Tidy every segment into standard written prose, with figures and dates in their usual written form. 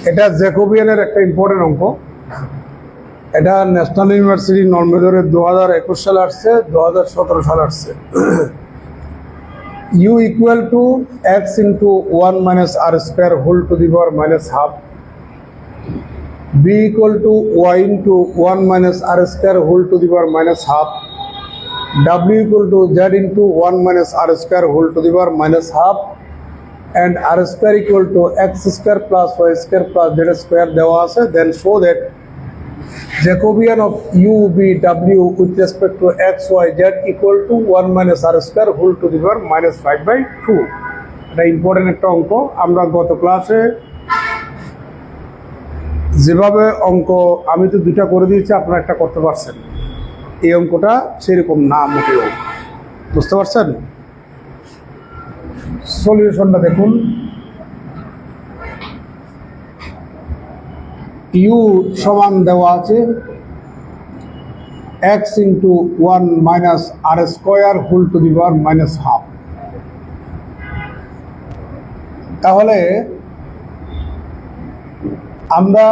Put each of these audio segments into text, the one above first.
এটা জ্যাকোবিয়ানের একটা ইম্পর্টেন্ট অঙ্ক। এটা ন্যাশনাল ইউনিভার্সিটি নর্মেদরে 2021 সালে আসছে, 2017 সালে আসছে। u equal to x into 1 minus r square whole to the power minus half, b equal to y into 1 minus r square whole to the power minus half, w equal to z into 1 minus r square whole to the power minus half, and r square equal to x square plus y square plus z square দেওয়া আছে। Then show that Jacobian of u v w with respect to x y z equal to 1 minus r square whole to the power minus 5/2। এটা important একটা অঙ্ক। আমরা গত ক্লাসে যেভাবে অঙ্ক আমি তো দুটা করে দিয়েছি, আপনারা একটা করতে পারছেন। এই অঙ্কটা সেরকম না মোটেও, বুঝতে পারছেন? সলিউশনটা দেখুন। u সমান দেওয়া আছে x into 1 minus r square whole to the power minus half। তাহলে আমরা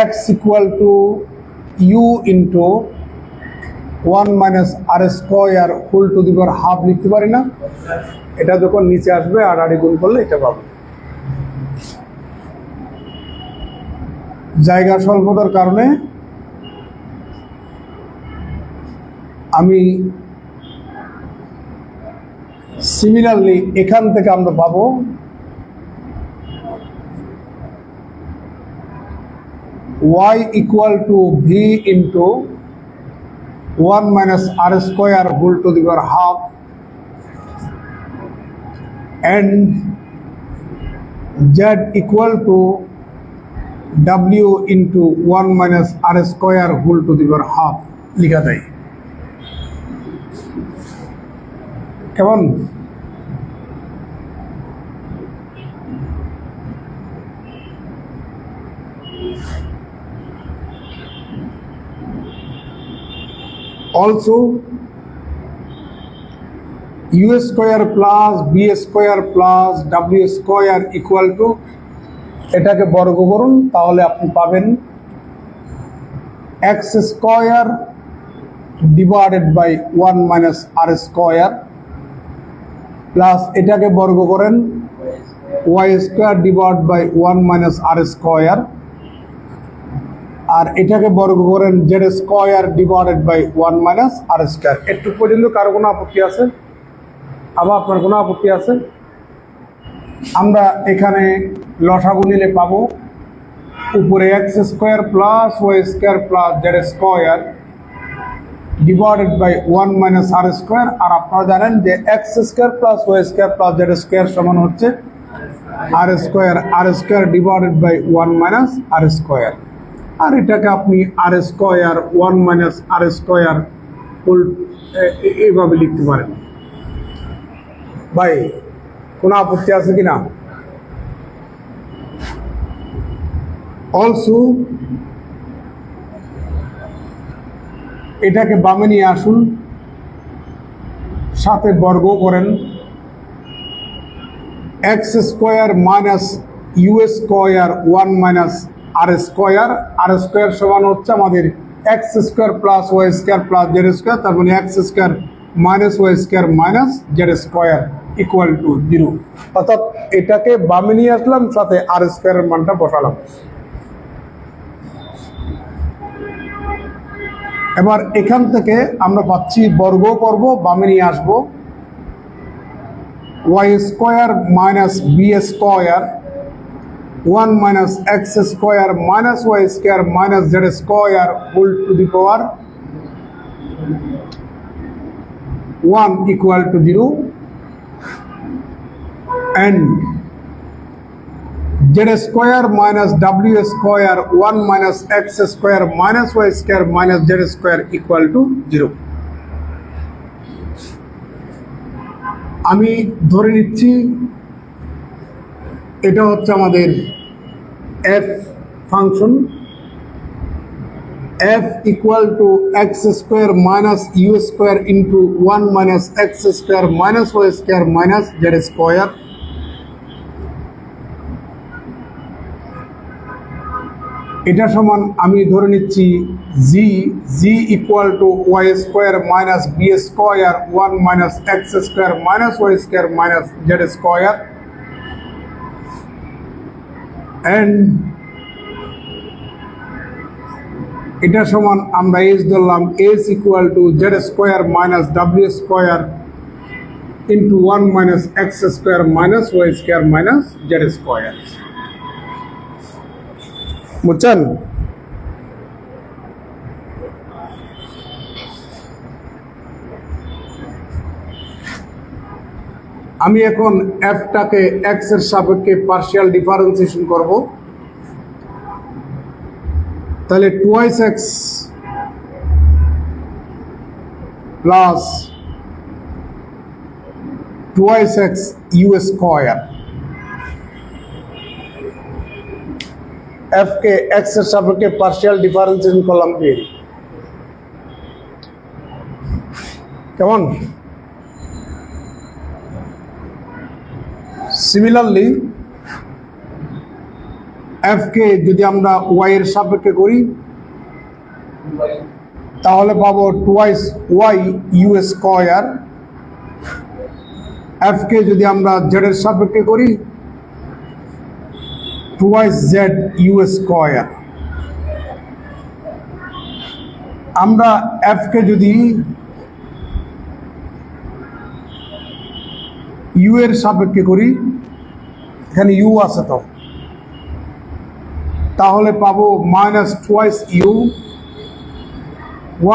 x equal to u into 1 minus r square whole to the power half লিখতে পারি না? এটা যখন নিচে আসবে আর গুণ করলে এটা পাবো। জায়গা স্বল্পতার কারণে আমি সিমিলারলি এখান থেকে আমরা পাবো y equal to v into 1 minus r square whole to the power half and z equal to w into 1 minus r square whole to the power half লিখা যায়। কেমন? Also u square plus b square plus w square equal to, এটাকে বর্গ করুন তাহলে আপনি পাবেন x square divided by 1 minus r square plus এটাকে বর্গ করেন y square divided by 1 minus r square, আর এটাকে বর্গ করেন z square divided by 1 minus r square। একটু পর্যন্ত কারো কোনো আপত্তি আছে? আবার আপনার কোনো আপত্তি আছে? আমরা এখানে লসাগু নিলে পাবো উপরে x square plus y square plus z square divided by 1 minus r square. আর আপনারা জানেন যে x square plus y square plus z square সমান হচ্ছে r square divided by 1 minus r square. আর এটাকে আপনি r square 1 minus r square whole এইভাবে লিখতে পারেন। ভাই কোনো আপত্তি আছে কিনা? অলসো এটাকে বামে নিয়ে আসুন, সাথে বর্গ করেন x square minus u square 1 minus আর স্কোয়ার। আর স্কোয়ার সমান হচ্ছে আমাদের x square plus y square plus z square, তার মানে x square minus y square minus z square equal to 0। অর্থাৎ এটাকে বামে নিয়ে আসলাম, সাথে আর স্কোয়ারের মানটা বসালাম। এবার এখান থেকে আমরা পাচ্ছি বর্গ করব, বামে নিয়ে আসবো y square minus b square 1 minus x square minus y square minus z square whole to the power 1 equal to 0 and z square minus w square 1 minus x square minus y square minus z square equal to 0। আমি ধরে নিচ্ছি এটা হচ্ছে আমাদের f function, f equal to x square minus u square into 1 minus x square minus y square minus z square এটা সমান আমি ধরে নিচ্ছি g equal to y square minus b square 1 minus x square minus y square minus z square and এটা সমান আমরা h ধরলাম h equal to z square minus w square into 1 minus x square minus y square minus z square বুঝছেন? আমি এখন f টাকে x এর সাপেক্ষে পার্শিয়াল ডিফারেন্সিয়েশন করব। তাহলে 2x plus 2x u square f কে x এর সাপেক্ষে পার্শিয়াল ডিফারেন্সিয়েশন করলাম কি কেমন? সিমিলারলি f কে যদি আমরা y এর সাপেক্ষে করি তাহলে পাবো 2y u স্কয়ার। f কে যদি আমরা z এর সাপেক্ষে করি 2z u স্কয়ার। আমরা f কে যদি u এর সাপেক্ষে করি, এখানে u আছে তো, তাহলে পাবো minus twice u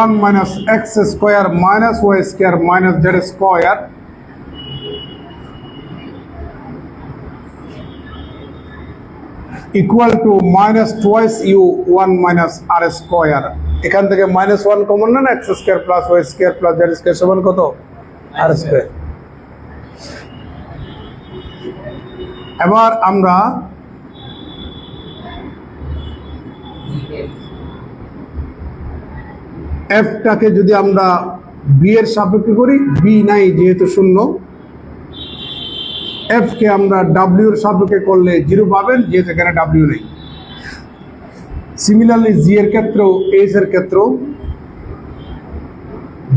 1 minus x square minus y square minus z square equal to minus twice u 1 minus R square. এখান থেকে মাইনাস 1 কমন না, x square plus y square plus z square সমান কত? R square. এবার আমরা f টাকে যদি আমরা b এর সাপেক্ষে করি, b নাই যেহেতু শূন্য, f কে আমরা w এর সাপেক্ষে করলে 0 পাবেন যেহেতু এখানে w নেই। সিমিলারলি g এর ক্ষেত্রেও h এর ক্ষেত্রেও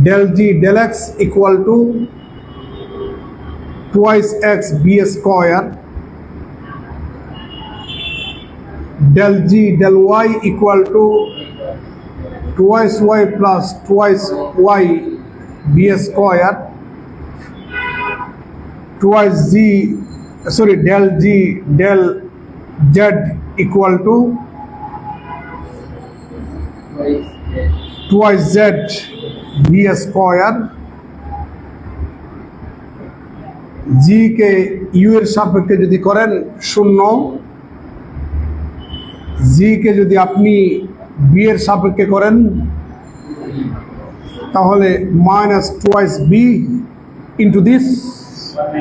del g del x equal to twice x b square del g del y equal to twice y plus twice y b square twice del g del z equal to twice z b square। g K u এর সাপেক্ষে যদি করেন 0, g কে যদি আপনি b এর সাপেক্ষে করেন তাহলে minus twice b into this,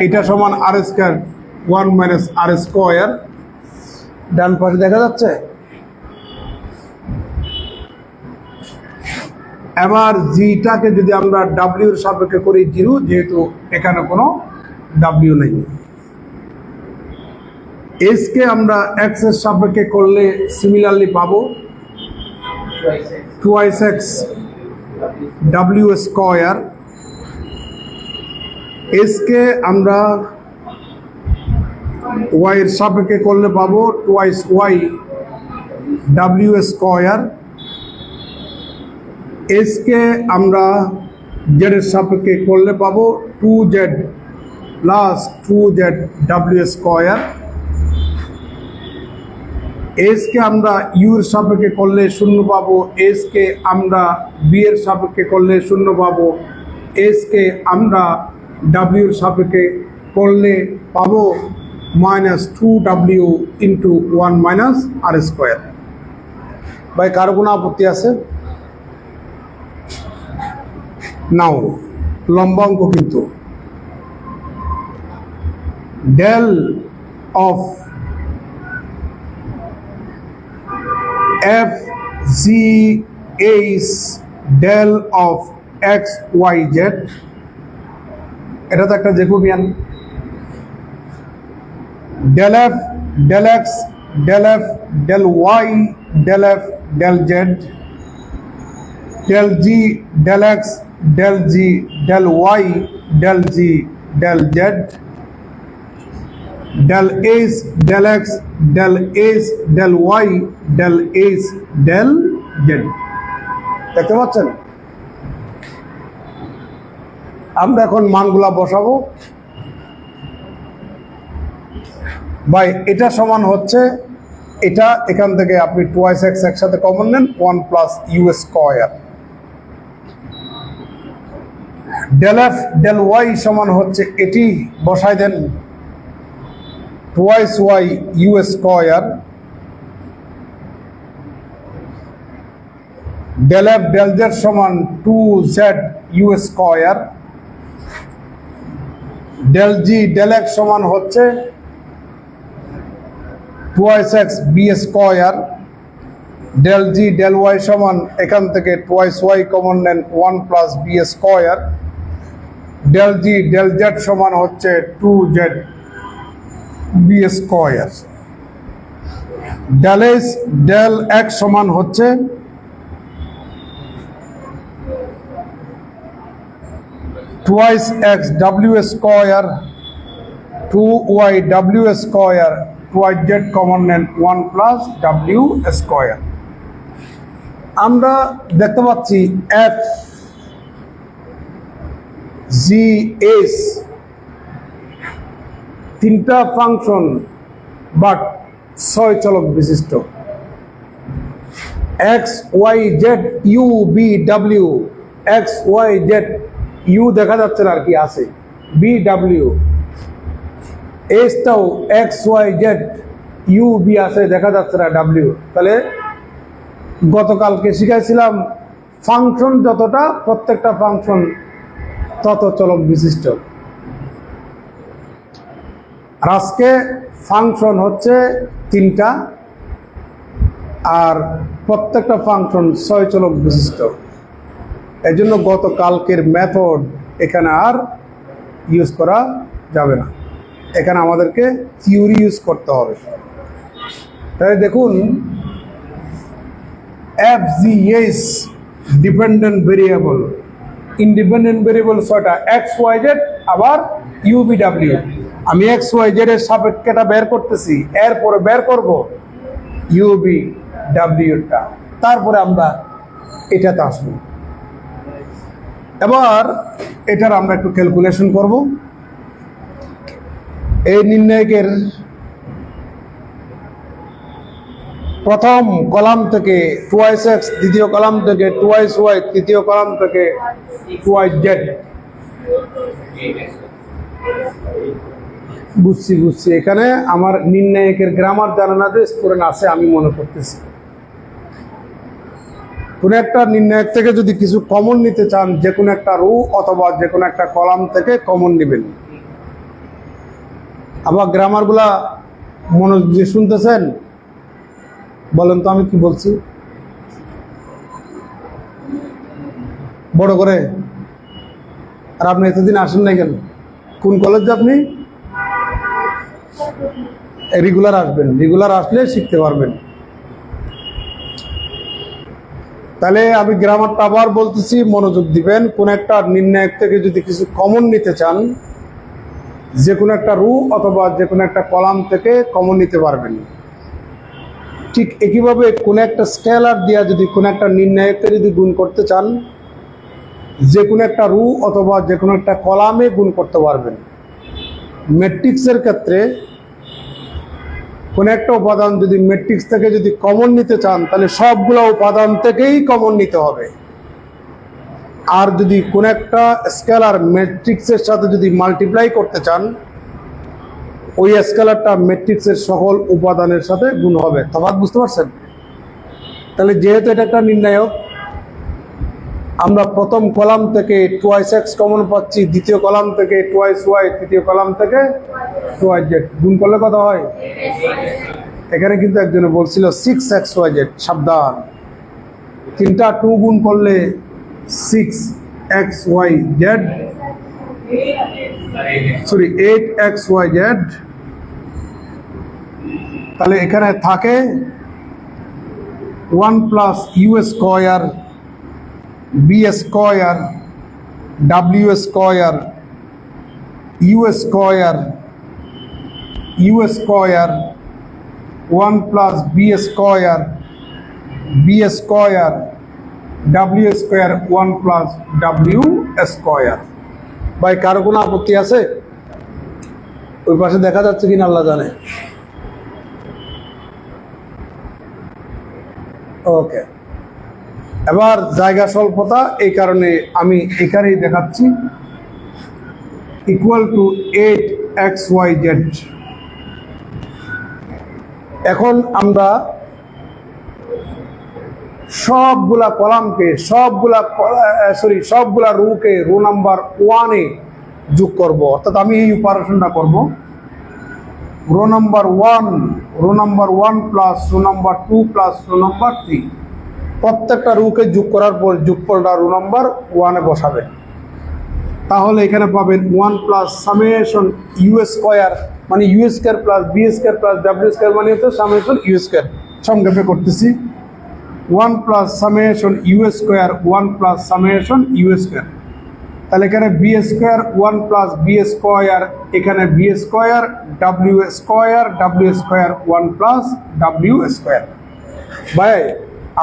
এটা সমান আর স্কোয়ার 1 মাইনাস আর স্কোয়ার। ডান পাশে দেখা যাচ্ছে। এবার জিটাকে যদি আমরা w এর সাপেক্ষে করি 0, যেহেতু এখানে কোনো w নেই। s কে আমরা x এর সাপেক্ষে করলে সিমিলারলি পাবো twice x w square. s কে আমরা y এর সাপেক্ষে করলে পাবো twice y w square. s কে আমরা z এর সাপেক্ষে করলে পাবো 2z plus 2z w square. s কে আমরা u এর সাপেক্ষে করলে 0 পাবো, s কে আমরা b এর সাপেক্ষে করলে 0 পাবো, s কে আমরা w এর সাপেক্ষে করলে পাবো মাইনাস 2w ইন্টু 1 মাইনাস আর স্কোয়ার। ভাই কারো কোনো আপত্তি আছে? নাও লম্বা অঙ্ক কিন্তু del of f g is del of x y z, এটা তো একটা Jacobian. del f del x del f del y del f del z, del g del x del g del y del g del z, del h del x del h del y del h del z। দেখতে পাচ্ছেন? আমরা এখন মানগুলা বসাবো। ভাই এটা সমান হচ্ছে এটা, এখান থেকে আপনি 2x একসাথে কমন নেন, 1 plus u square. del f del y সমান হচ্ছে এটি বসাই দেন, 2y u square. del f del z সমান 2z u square. del g del x সমান হচ্ছে 2x b square. del g del y সমান এখান থেকে 2y কমন নেন, 1 plus b square. del g del z সমান হচ্ছে 2z b square. del h del x সমান হচ্ছে 2x w square, 2y w square, 2z common নেন, 1 plus w square. আমরা দেখতে পাচ্ছি f g h তিনটা ফাংশন বাট 6 চলক বিশিষ্ট। x y z u b w, x y z u দেখা যাচ্ছে না আর কি আছে, b w, h টাও x y z u b আছে, দেখা যাচ্ছে না w। তাহলে গতকালকে শিখাইছিলাম ফাংশন যতটা, প্রত্যেকটা ফাংশন তত চলক বিশিষ্ট। আর আজকে ফাংশন হচ্ছে তিনটা আর প্রত্যেকটা ফাংশন 6 চলক বিশিষ্ট। এই জন্য গতকালকের মেথড এখানে আর ইউজ করা যাবে না, এখানে আমাদেরকে থিওরি ইউজ করতে হবে। তাহলে দেখুন f g h dependent variable, independent variable 6টা, x y z আবার u b w। আমি x y z এর সাপেক্ষেটা বের করতেছি, এরপরে বের করব u b w টা, তারপরে আমরা এটাতে আসবো। এবার এটার আমরা একটু ক্যালকুলেশন করব। এই নির্ণায়কের প্রথম কলাম থেকে 2x, দ্বিতীয় কলাম থেকে 2y, তৃতীয় কলাম থেকে 2z। বুঝছি, এখানে আমার নির্ণায়কের গ্রামার জানা না যে স্টুডেন্ট আছে আমি মনে করতেছি। কোন একটা নির্ণায়ক থেকে যদি কিছু কমন নিতে চান, যে কোনো একটা রো অথবা যে কোনো একটা কলাম থেকে কমন নেবেন। আবার গ্রামারগুলা মনোযোগ দিয়ে শুনতেছেন? বলেন তো আমি কি বলছি বড় করে। আর আপনি এতদিন আসেন নাই কেন? কোন কলেজে আপনি? রেগুলার আসবেন, রেগুলার আসলে শিখতে পারবেন। তাহলে আমি গ্রামারটা আবার বলতেছি, মনোযোগ দিবেন। কোন একটা নির্ণায়ক থেকে যদি কিছু কমন নিতে চান, যে কোনো একটা রো অথবা যে কোনো একটা কলাম থেকে কমন নিতে পারবেন। ঠিক একইভাবে কোন একটা স্কেলার দিয়া যদি কোন একটা নির্ণায়ককে যদি গুণ করতে চান, যে কোনো একটা রো অথবা যে কোনো একটা কলামে গুণ করতে পারবেন। ম্যাট্রিক্সের ক্ষেত্রে কোন একটা উপাদান যদি ম্যাট্রিক্স থেকে যদি কমন নিতে চান, তাহলে সবগুলো উপাদান থেকেই কমন নিতে হবে। আর যদি কোন একটা স্কেলার ম্যাট্রিক্সের সাথে যদি মাল্টিপ্লাই করতে চান, ওই স্কেলারটা ম্যাট্রিক্সের সকল উপাদানের সাথে গুণ হবে। তফাৎ বুঝতে পারছেন? তাহলে যেহেতু এটা একটা নির্ণায়ক, আমরা প্রথম কলাম থেকে 2x কমন পাচ্ছি, দ্বিতীয় কলাম থেকে 2y, তৃতীয় কলাম থেকে 2z। গুণ করলে কত হয়? এখানে কিন্তু একজনে বলছিল 6xyz, সাবধান। তিনটা 2 গুণ করলে 6xyz, সরি 8xyz। তাহলে এখানে থাকে 1 plus u square b square W square u square 1 plus B square W square 1 plus W square. ভাই কারো কোনো আপত্তি আছে? ওই পাশে দেখা যাচ্ছে কিনা আল্লাহ জানে। ওকে, এবার জায়গা স্বল্পতা, এই কারণে আমি এখানেই দেখাচ্ছি ইকুয়াল টু 8xyz। এখন আমরা সবগুলা কলামকে সবগুলা রোকে রো নাম্বার 1 এ যোগ করব, অর্থাৎ আমি এই অপারেশনটা করব। Rho number 1 plus rho number 2 plus rho number 3, প্রত্যেকটা রোকে যোগ করার পর যোগফলটা রো নাম্বার 1 এ বসাবে। তাহলে এখানে পাবেন 1 প্লাস সামেশন ইউ স্কোয়ার, মানে you square plus B square plus W square, মানে হচ্ছে সামেশন ইউ স্কোয়ার। সংক্ষেপে করতেছি, 1 plus summation U square 1 plus summation U square. তাহলে এখানে V square 1 plus B square, এখানে V square W square 1 plus W square. ভাই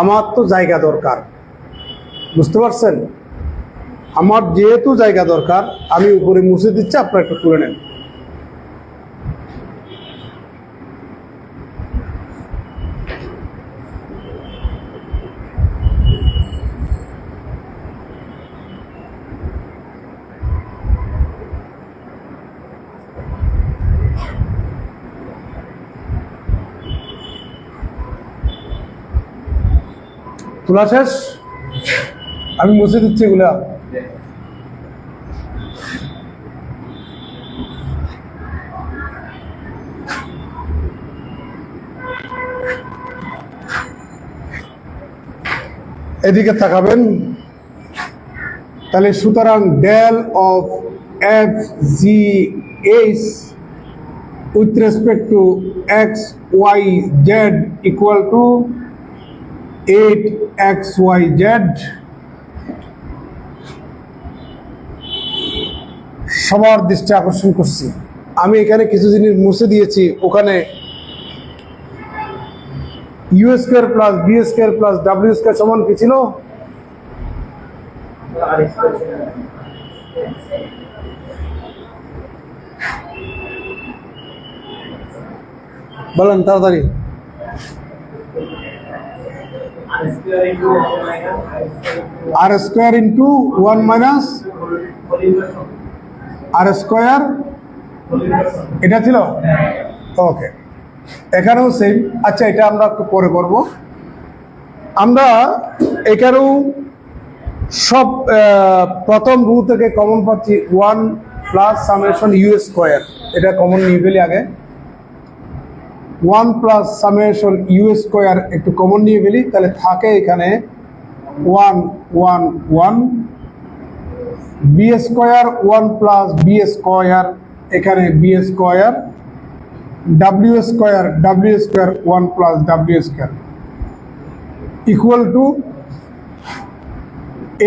আমার তো জায়গা দরকার, বুঝতে পারছেন? আমার যেহেতু জায়গা দরকার, আমি উপরে মুছে দিচ্ছি, আপনারা একটু তুলে নেন। তোলা শেষ? আমি মুছে দিচ্ছি এগুলা। এদিকে তাকাবেন। তাহলে সুতরাং del of f G h with respect to x Y z equal to 8xyz। সবার দৃষ্টি আকর্ষণ করছি, আমি এখানে কিছু জিনিস মুছে দিয়েছি। ওখানে u square plus B square plus W square সমান কি ছিল? বলেন তাড়াতাড়ি। আর স্কোয়ার ইন্টু 1 মাইনাস আর স্কোয়ার, এটা ছিল। ওকে, এখানেও সেম। আচ্ছা, এটা আমরা একটু পরে করব। আমরা এখানেও সব প্রথম রু থেকে কমন পাচ্ছি 1 প্লাস সামেশন ইউ স্কোয়ার, এটা কমন নিয়ে ফেলি আগে। 1 প্লাস সামেশন ইউ স্কোয়ার একটু কমন নিয়ে ফেলি, তাহলে থাকে এখানে 1 1 1 V square 1 plus B square, এখানে V square W square 1 plus W square equal to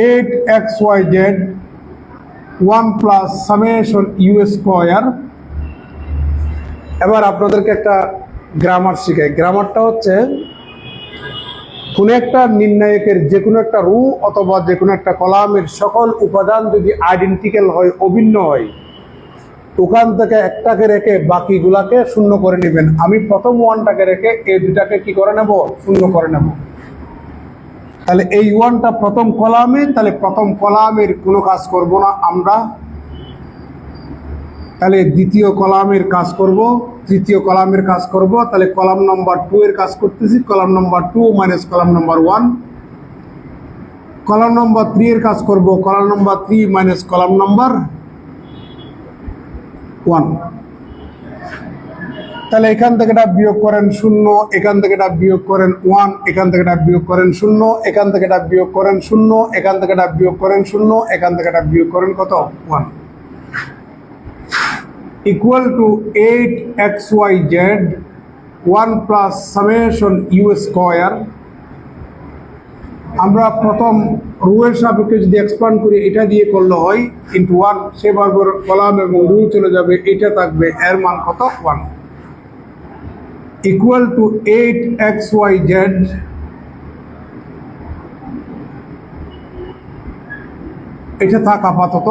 8xyz 1 plus summation U square. এবার আপনাদেরকে একটা গ্রামার শিখাই। গ্রামারটা হচ্ছে, কোন একটা নির্ণায়কের যে কোনো একটা রো অথবা যে কোনো একটা কলামের সকল উপাদান যদি আইডেন্টিক্যাল হয়, অভিন্ন হয়, ওখান থেকে একটাকে রেখে বাকিগুলাকে শূন্য করে নেবেন। আমি প্রথম 1টাকে রেখে এই দুটাকে কি করে নেব? শূন্য করে নেব। তাহলে এই 1টা প্রথম কলামে, তাহলে প্রথম কলামের কোনো কাজ করব না আমরা। তাহলে দ্বিতীয় কলামের কাজ করব, তৃতীয় কলামের কাজ করব। তাহলে কলাম নাম্বার 2 এর কাজ করতেছি, column number 2 minus column number 1। Column number 3 এর কাজ করব, column number 3 minus column number 1। তাহলে এখান থেকে এটা বিয়োগ করেন 0, এখান থেকে এটা বিয়োগ করেন 1, এখান থেকে এটা বিয়োগ করেন 0, এখান থেকে এটা বিয়োগ করেন 0, এখান থেকে এটা বিয়োগ করেন 0, এখান থেকে এটা বিয়োগ করেন কত 1 equal to 8xyz 1 plus summation u square. আমরা প্রথম রুয়ের সাপেক্ষে যদি এক্সপান্ড করি এটা দিয়ে করলে হয় ইন্টু 1, সে বরাবর কলাম এবং রু চলে যাবে, এটা থাকবে এর মান কত 1 ইকুয়াল টু 8xyz এটা থাক আপাতত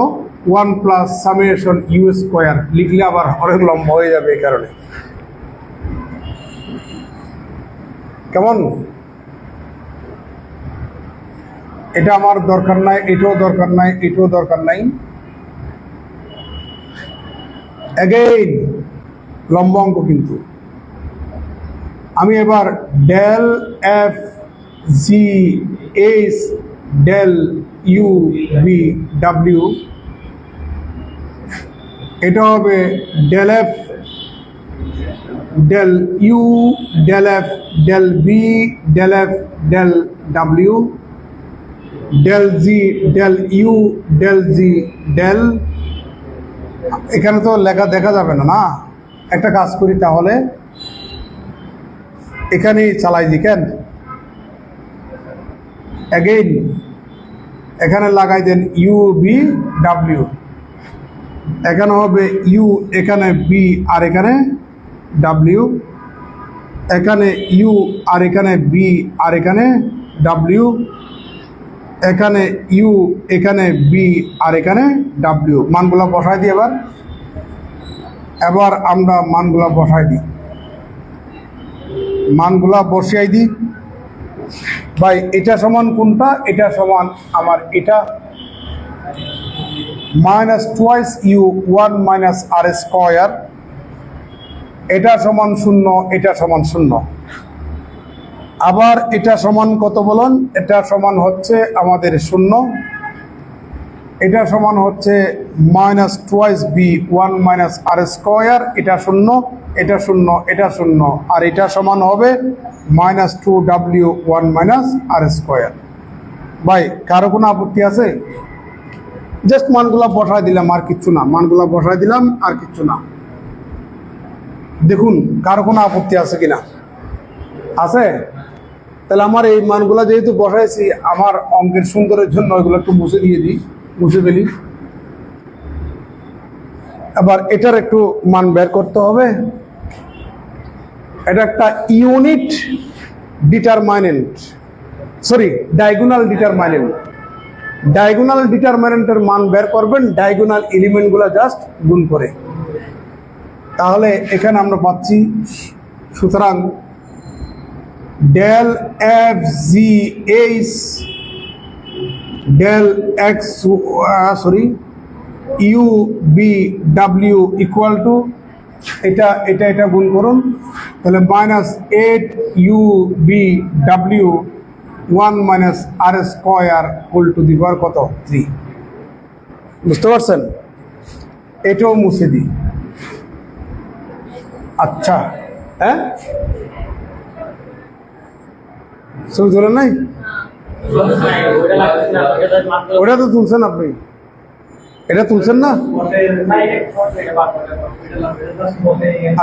1 প্লাস সামেশন ইউ স্কয়ার, লিখলে আবার অনেক লম্বা হয়ে যাবে এই কারণে। কেমন? এটা আমার দরকার নাই, এটাও দরকার নাই, এটাও দরকার নাই। অ্যাগেইন লম্বা অঙ্ক কিন্তু। আমি এবার del F G H del you B ডাব্লিউ, এটা হবে del f del u del f del b del f del ডাব্লিউ del g del u del g del. এখানে তো লেখা দেখা যাবে না, না? একটা কাজ করি তাহলে, এখানেই চালাই দিই কেন। অ্যাগেইন এখানে লাগাই দেন ইউ বি ডাব্লিউ, এখানে হবে ইউ, এখানে বি আর এখানে ডাব্লিউ, এখানে ইউ আর এখানে বি আর এখানে ডাব্লিউ, এখানে ইউ এখানে বি আর এখানে ডাব্লিউ। মানগুলো বসাই দিই এবার আমরা মানগুলো বসাই দিই, মানগুলা বসিয়ে দিই। ভাই এটা সমান কোনটা? এটা সমান আমার এটা মাইনাস টুয়াইস ইউ 1 মাইনাস আর স্কয়ার, এটা সমান 0, এটা সমান 0। আবার এটা সমান কত বলুন? এটা সমান হচ্ছে আমাদের 0, এটা সমান হচ্ছে মাইনাস টুয়াইস বি 1 মাইনাস আর স্কয়ার, এটা 0, এটা 0, এটা 0, আর এটা সমান হবে মাইনাস 2w 1 মাইনাস আর স্কয়ার। ভাই কারো কোনো আপত্তি আছে? জাস্ট মানগুলা বসাই দিলাম, আর কিচ্ছু না, মানগুলা বসাই দিলাম আর কিচ্ছু না। দেখুন কারো কোনো আপত্তি আছে কিনা? আছে? তাহলে আমার এই মানগুলা যেহেতু বসাইছি, আমার অঙ্কের সুন্দরের জন্য ওইগুলো একটু মুছে দিয়ে দিই, মুছে ফেলি। আবার এটার একটু মান বের করতে হবে। এটা একটা unit determinant, sorry diagonal determinant. Diagonal ডিটারমাইনেন্টের মান বের করবেন ডায়াগোনাল এলিমেন্টগুলো জাস্ট গুণ করে, তাহলে এখানে আমরা পাচ্ছি। সুতরাং del F G H del X U B W equal to এটা এটা এটা গুণ করুন, তাহলে minus 8 U B W 1 minus R square whole to the power কত 3। বুঝতে পারছেন? এটাও মুছে দিই। আচ্ছা, হ্যাঁ ছবি তোলেন নাই? ওটা তো তুলছেন আপনি, এটা তুলছেন না?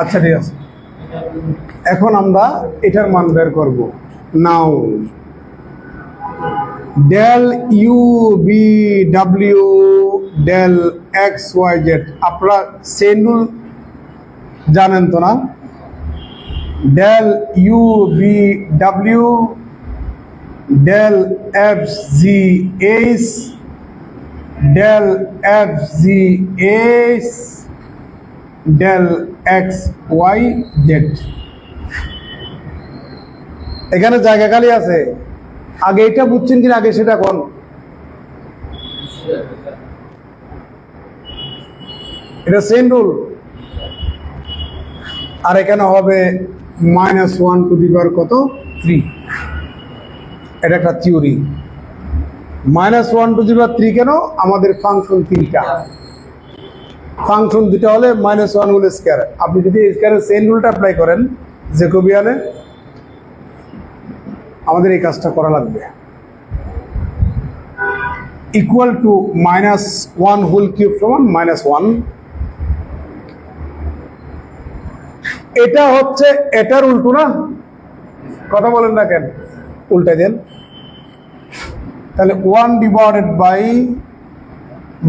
আচ্ছা ঠিক আছে, এখন আমরা এটার মান বের করব। Now del you B W del X Y Z, আপনারা চেইন রুল জানেন তো না? Del you B W del F G H del F G H del X Y Z. এখানে জায়গা খালি আছে, আগে এটা বুঝছেন কিনা আগে সেটা কোন? এটা চেইন রুল। আর এখানে হবে -1 টু দি পাওয়ার কত 3, এটা একটা থিওরি। -1 টু দি পাওয়ার 3 কেন? আমাদের ফাংশন 3টা, ফাংশন দুটা হলে -1 হোল স্কয়ার। আপনি যদি স্কয়ারের চেইন রুলটা অ্যাপ্লাই করেন জ্যাকোবিয়ানে, আমাদের এই কাজটা করা লাগবে। ইকুয়াল টু -1 হোল কিউব সমান -1। এটা হচ্ছে এটার উল্টো না? কথা বলেন না কেন? উল্টে দেন। তাহলে 1 divided by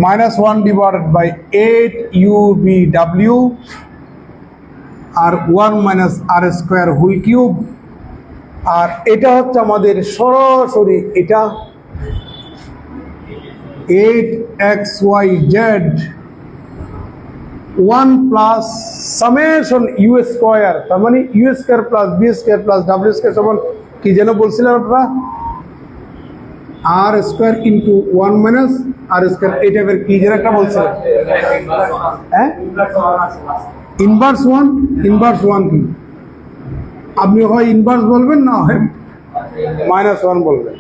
-1 divided by 8 UBW আর 1 মাইনাস আর স্কোয়ার হোল কিউব। আর এটা হচ্ছে আমাদের সরাসরি এটা 8XYZ 1 plus summation U square, তার মানে you square plus B square plus W square সমান কি যেন বলছিলেন আপনারা? আর স্কোয়ার ইন্টু 1 মাইনাস আর স্কোয়ার। এই টাইপের কি যেন একটা বলছিলেন, হ্যাঁ? ইনভার্স 1। ইনভার্স 1 কি? আপনি হয় ইনভার্স বলবেন, না হয় -1 বলবেন।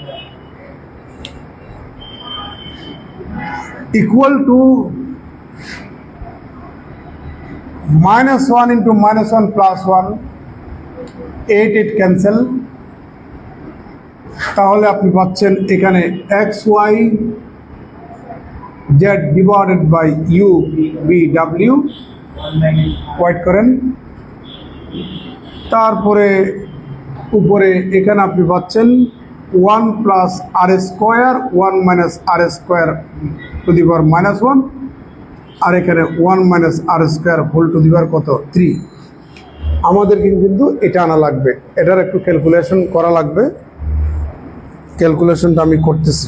Equal to -1 into -1 plus 1, 8 cancel. তাহলে আপনি পাচ্ছেন এখানে XYZ divided by UBW। Wait করেন। তারপরে উপরে এখানে আপনি পাচ্ছেন 1 plus R square 1 minus R square to the power -1, আর এখানে 1 minus R square whole to the power কত? 3। আমাদের কিন্তু এটা আনা লাগবে, এটার একটু ক্যালকুলেশন করা লাগবে। ক্যালকুলেশনটা আমি করতেছি।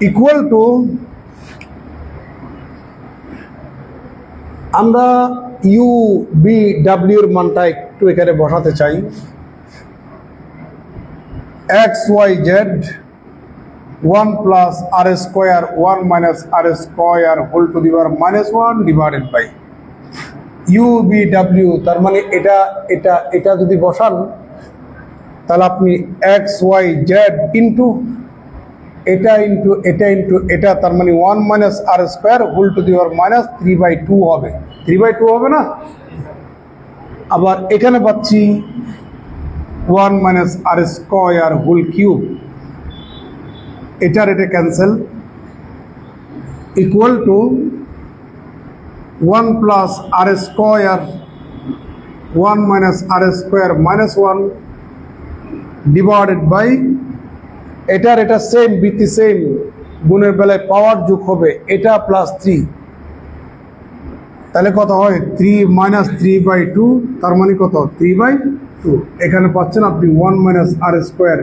ইকুয়াল টু, আমরা UBW এর মানটা একটু এখানে বসাতে চাই। XYZ 1 plus R square 1 minus R square whole to the power -1 divided by UBW। তার মানে এটা এটা এটা যদি বসান তাহলে আপনি XYZ ইন্টু এটা ইন্টু এটা ইন্টু এটা, তার মানে 1 minus R square whole to the power -3/2 হবে। 3/2 হবে না? আবার এখানে পাচ্ছি 1 মাইনাস আর স্কোয়ার হোল কিউব, এটার এটা cancel. Equal to 1 plus R square 1 minus R square -1 divided by এটার এটা সেম বিটি সেম, গুণের বেলায় পাওয়ার যোগ হবে এটা প্লাস 3। তাহলে কত হয়? 3 মাইনাস 3/2, তার মানে কত? 3/2। এখানে পাচ্ছেন আপনি 1 মাইনাস আর স্কোয়ার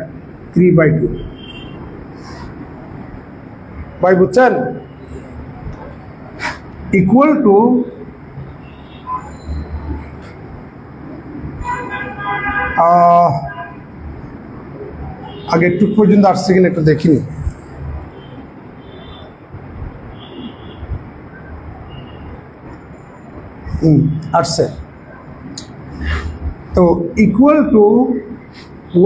3/2। ভাই বুঝছেন? ইকুয়াল টু আগে একটু পর্যন্ত আসছে কিনা একটু দেখিনি। আসছে তো। ইকুয়াল টু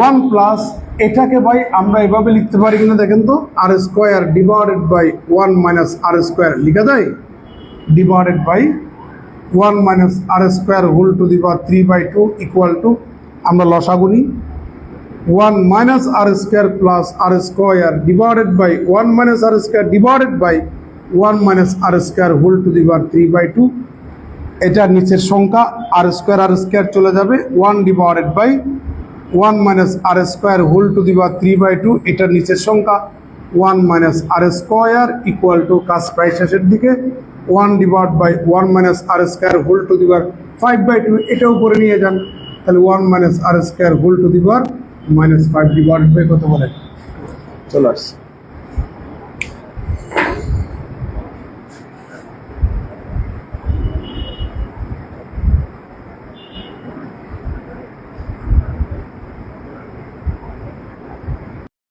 1 প্লাস এটাকে ভাই আমরা এভাবে লিখতে পারি কিনা দেখেন তো, R square divided by 1 minus R square লিখা যায়, divided by 1 minus R square whole to the power 3/2 equal to, আমরা লসাগুনি 1 minus R square plus R square divided by 1 minus R square divided by 1 minus R square whole to the power 3/2। এটা নিচের সংখ্যা R square চলে যাবে, 1 divided by 1 minus R square whole to the power 3/2। এটার নিচের সংখ্যা 1 minus R square equal to, কাজ প্রায় শেষের দিকে, 1 divide by 1 minus R square whole to the power 5/2। এটা উপরে নিয়ে যান, তাহলে 1 minus R square whole to the power -5 divide by কত বলে চলে আসছে।